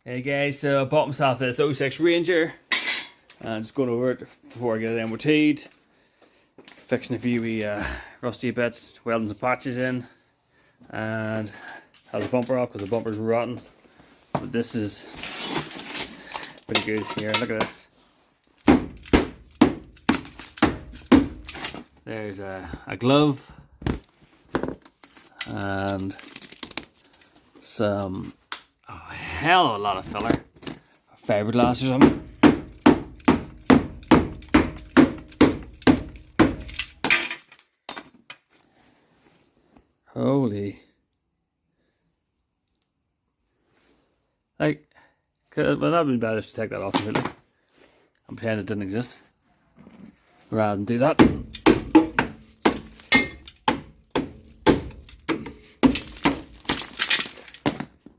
Hey guys, so I bought myself this '06 Ranger. I'm just going over it before I get it MOT'd. Fixing a few wee rusty bits, welding some patches in, and has a bumper off because the bumper's rotten. But this is pretty good here. Look at this. There's a glove and some hell of a lot of filler, fiberglass or something. Holy, like, well, that'd be better just to take that off completely and pretend it didn't exist rather than do that.